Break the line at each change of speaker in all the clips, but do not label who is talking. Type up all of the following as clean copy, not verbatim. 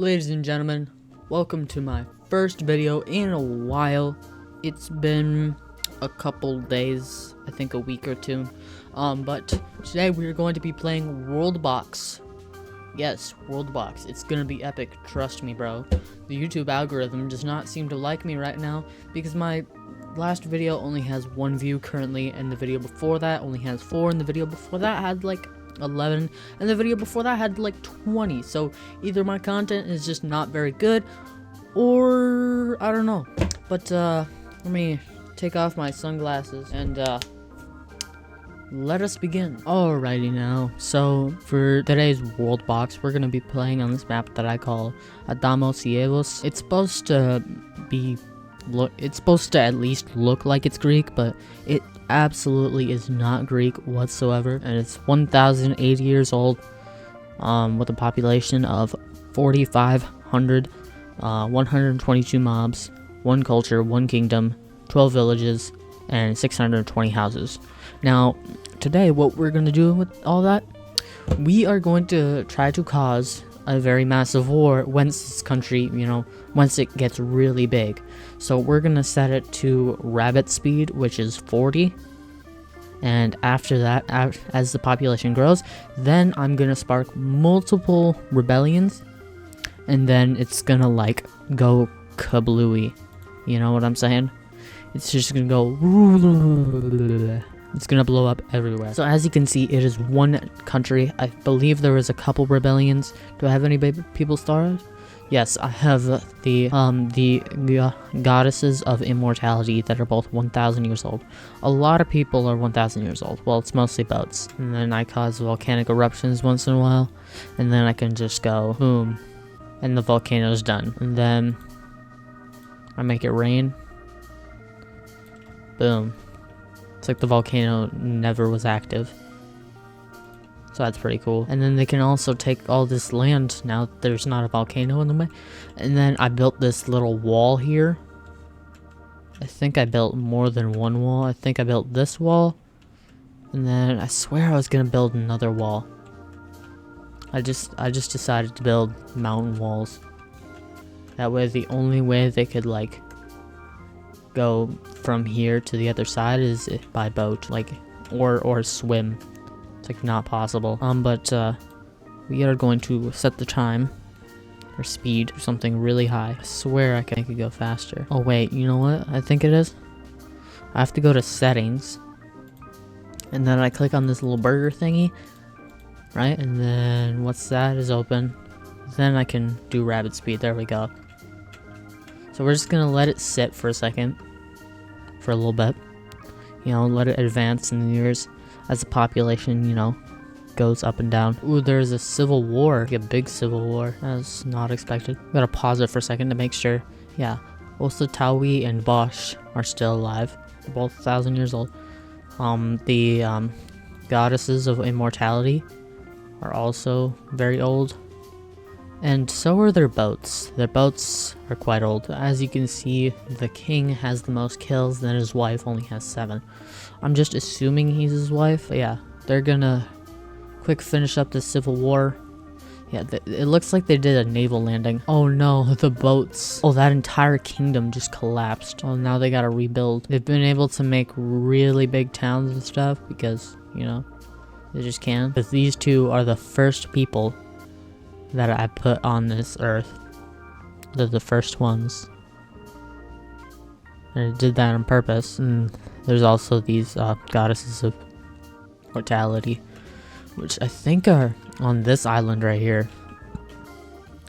Ladies and gentlemen, welcome to my first video in a while. It's been a couple days, I think a week or two. But today we're going to be playing Worldbox. Yes, Worldbox. It's gonna be epic, trust me, bro. The YouTube algorithm does not seem to like me right now because my last video only has 1 view currently, and the video before that only has 4, and the video before that had like 11, and the video before that had like 20. So either my content is just not very good, or I don't know. But let me take off my sunglasses and let us begin. Alrighty now, so for today's Worldbox, we're gonna be playing on this map that I call Adamo Ciegos. It's supposed to be it's supposed to at least look like it's Greek, but it absolutely is not Greek whatsoever, and it's 1,080 years old, with a population of 4,500, 122 mobs, 1 culture, 1 kingdom, 12 villages, and 620 houses. Now, today, what we're going to do with all that, we are going to try to cause a very massive war once this country, once it gets really big. So we're gonna set it to rabbit speed, which is 40, and after that, as the population grows, then I'm gonna spark multiple rebellions, and then it's gonna like go kablooey. You know what I'm saying? It's just gonna go. It's gonna blow up everywhere. So as you can see, it is 1 country. I believe there was a couple rebellions. Do I have any people started? Yes, I have the goddesses of immortality that are both 1,000 years old. A lot of people are 1,000 years old. Well, it's mostly boats. And then I cause volcanic eruptions once in a while, and then I can just go boom, and the volcano's done. And then I make it rain. Boom. It's like the volcano never was active. So that's pretty cool. And then they can also take all this land now that there's not a volcano in the way. And then I built this little wall here. I think I built more than 1 wall. I think I built this wall. And then I swear I was gonna build another wall. I just decided to build mountain walls. That way the only way they could like go from here to the other side is by boat, like, or swim. It's like not possible. But we are going to set the time or speed to something really high. I swear I could go faster. Oh wait, you know what? I think it is. I have to go to settings, and then I click on this little burger thingy, right? And then what's that is open. Then I can do rapid speed. There we go. So we're just gonna let it sit for a second, for a little bit, let it advance in the years as the population, goes up and down. Ooh, there's a civil war, like a big civil war. That's not expected. Gotta pause it for a second to make sure. Yeah, Osatawi and Bosch are still alive. They're both 1,000 years old. The goddesses of immortality are also very old. And so are their boats. Their boats are quite old. As you can see, the king has the most kills, then his wife only has 7. I'm just assuming he's his wife. But yeah, they're gonna quick finish up the civil war. Yeah, it looks like they did a naval landing. Oh no, the boats. Oh, that entire kingdom just collapsed. Oh, now they gotta rebuild. They've been able to make really big towns and stuff because, they just can. But these two are the first people that I put on this earth. They're the first ones. And I did that on purpose. And there's also these goddesses of mortality, which I think are on this island right here,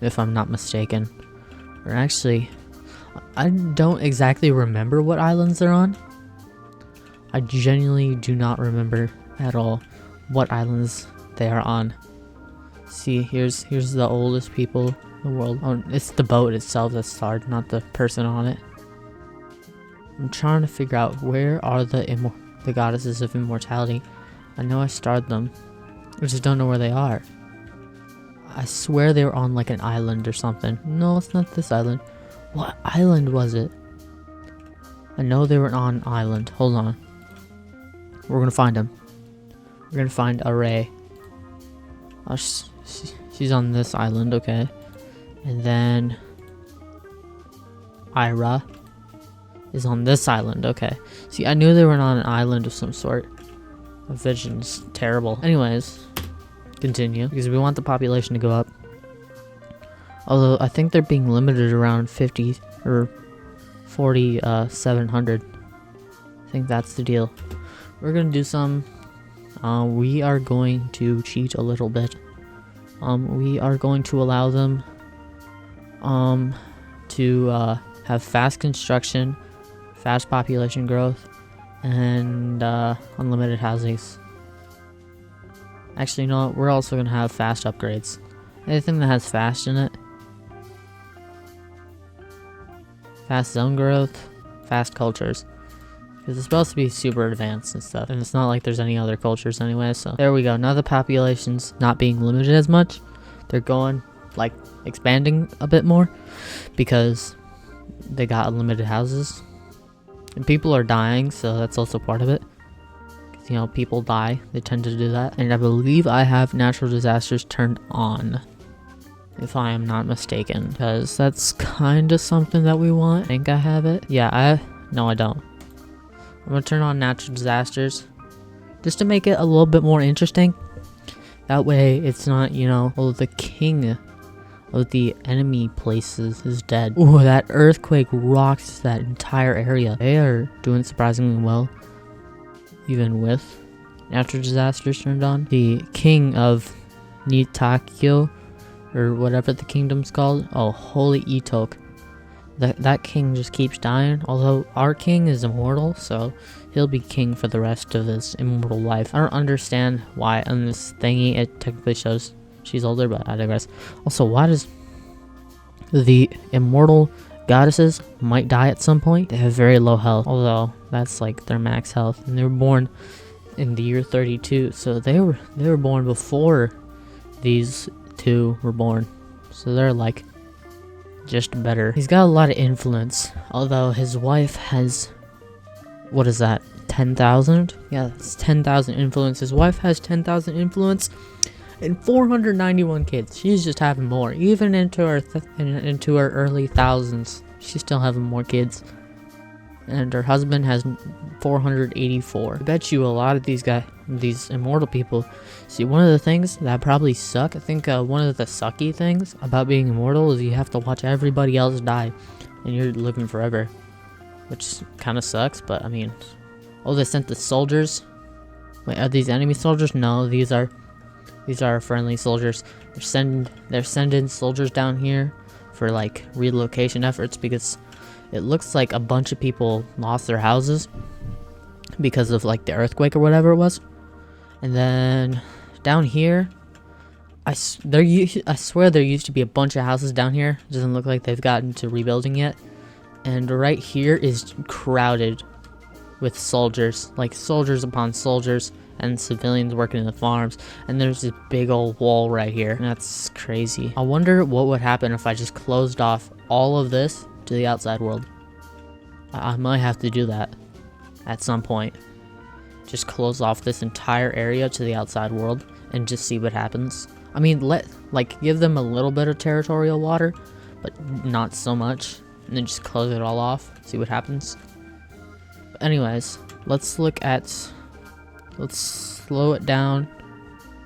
if I'm not mistaken. Or actually, I don't exactly remember what islands they're on. I genuinely do not remember at all what islands they are on. See, here's the oldest people in the world. Oh, it's the boat itself that's starred, not the person on it. I'm trying to figure out where are the goddesses of immortality. I know I starred them. I just don't know where they are. I swear they were on like an island or something. No, it's not this island. What island was it? I know they were on an island. Hold on. We're gonna find them. We're gonna find Array. She's on this island, okay. And then Ira is on this island. Okay. See, I knew they were on an island of some sort. The vision's terrible. Anyways, continue. Because we want the population to go up. Although, I think they're being limited around 50 or 4,700. I think that's the deal. We're gonna do some. We are going to cheat a little bit. We are going to allow them to have fast construction, fast population growth, and unlimited housings. Actually, no, we're also going to have fast upgrades. Anything that has fast in it. Fast zone growth, fast cultures. Because it's supposed to be super advanced and stuff. And it's not like there's any other cultures anyway, so there we go. Now the population's not being limited as much. They're going, like, expanding a bit more. Because they got unlimited houses. And people are dying, so that's also part of it. You know, people die. They tend to do that. And I believe I have natural disasters turned on. If I am not mistaken. Because that's kind of something that we want. I think I have it. Yeah, no, I don't. I'm going to turn on natural disasters. Just to make it a little bit more interesting. That way, it's not, you know, oh, the king of the enemy places is dead. Ooh, that earthquake rocks that entire area. They are doing surprisingly well. Even with natural disasters turned on. The king of Nitakyo, or whatever the kingdom's called. Oh, Holy Itok. That king just keeps dying. Although our king is immortal, so he'll be king for the rest of his immortal life. I don't understand why on this thingy it technically shows she's older, but I digress. Also, why does the immortal goddesses might die at some point? They have very low health, although that's like their max health, and they were born in the year 32, so they were born before these two were born, so they're like just better. He's got a lot of influence, although his wife has, what is that, 10,000? Yeah, it's 10,000 influence. His wife has 10,000 influence and 491 kids. She's just having more, even into her early thousands. She's still having more kids. And her husband has 484. I bet you a lot of these immortal people. See, one of the things that probably suck, I think one of the sucky things about being immortal is you have to watch everybody else die. And you're living forever. Which kind of sucks, but I mean. Oh, they sent the soldiers. Wait, are these enemy soldiers? No, these are friendly soldiers. They're sending soldiers down here for like relocation efforts because it looks like a bunch of people lost their houses because of like the earthquake or whatever it was. And then down here, I swear there used to be a bunch of houses down here. It doesn't look like they've gotten to rebuilding yet. And right here is crowded with soldiers, like soldiers upon soldiers, and civilians working in the farms. And there's this big old wall right here. And that's crazy. I wonder what would happen if I just closed off all of this to the outside world. I might have to do that at some point. Just close off this entire area to the outside world and just see what happens. I mean, give them a little bit of territorial water, but not so much. And then just close it all off, see what happens. But anyways, let's slow it down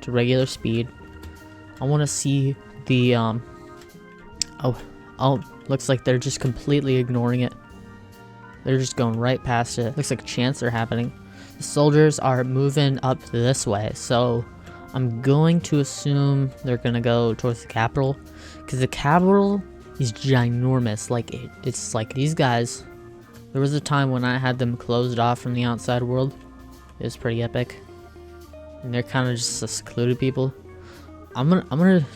to regular speed. I want to see the, looks like they're just completely ignoring it. They're just going right past it. Looks like chants are happening. The soldiers are moving up this way, so I'm going to assume they're gonna go towards the capital, because the capital is ginormous. Like it's like these guys. There was a time when I had them closed off from the outside world. It was pretty epic, and they're kind of just a secluded people. I'm gonna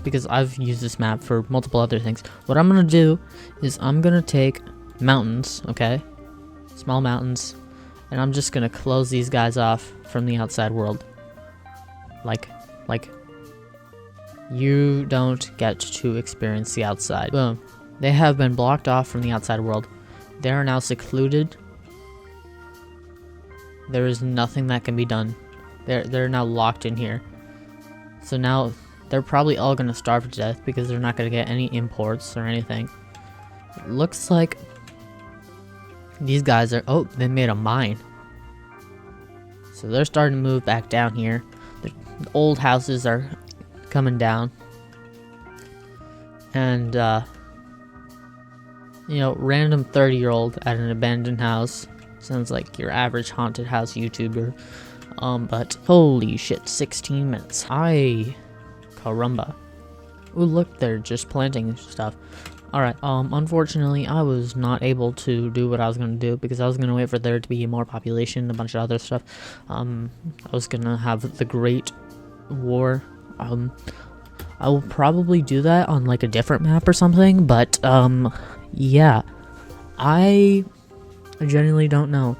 because I've used this map for multiple other things. What I'm gonna do is I'm gonna take mountains, okay, small mountains, and I'm just gonna close these guys off from the outside world. Like you don't get to experience the outside. Boom. They have been blocked off from the outside world. They are now secluded. There is nothing that can be done. They're now locked in here. So now they're probably all gonna starve to death because they're not gonna get any imports or anything. It looks like these guys are, oh, they made a mine. So they're starting to move back down here. The old houses are coming down. And, you know, random 30-year-old at an abandoned house. Sounds like your average haunted house YouTuber. But holy shit, 16 minutes. Caramba. Ooh, look, they're just planting stuff. Alright, unfortunately, I was not able to do what I was gonna do because I was gonna wait for there to be more population, a bunch of other stuff. I was gonna have the Great War. I will probably do that on, like, a different map or something, but, yeah. I genuinely don't know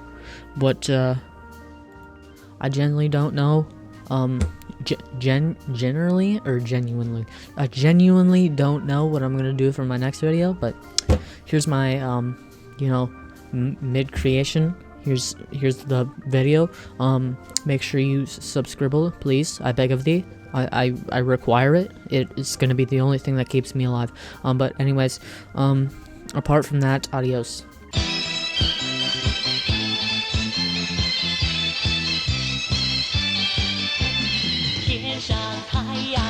what, I genuinely don't know, generally or genuinely. I genuinely don't know what I'm gonna do for my next video, but here's my you know, mid creation. Here's the video. Make sure you subscribe, please. I beg of thee. I require it. It's gonna be the only thing that keeps me alive. But anyways, apart from that, adios.
天上太阳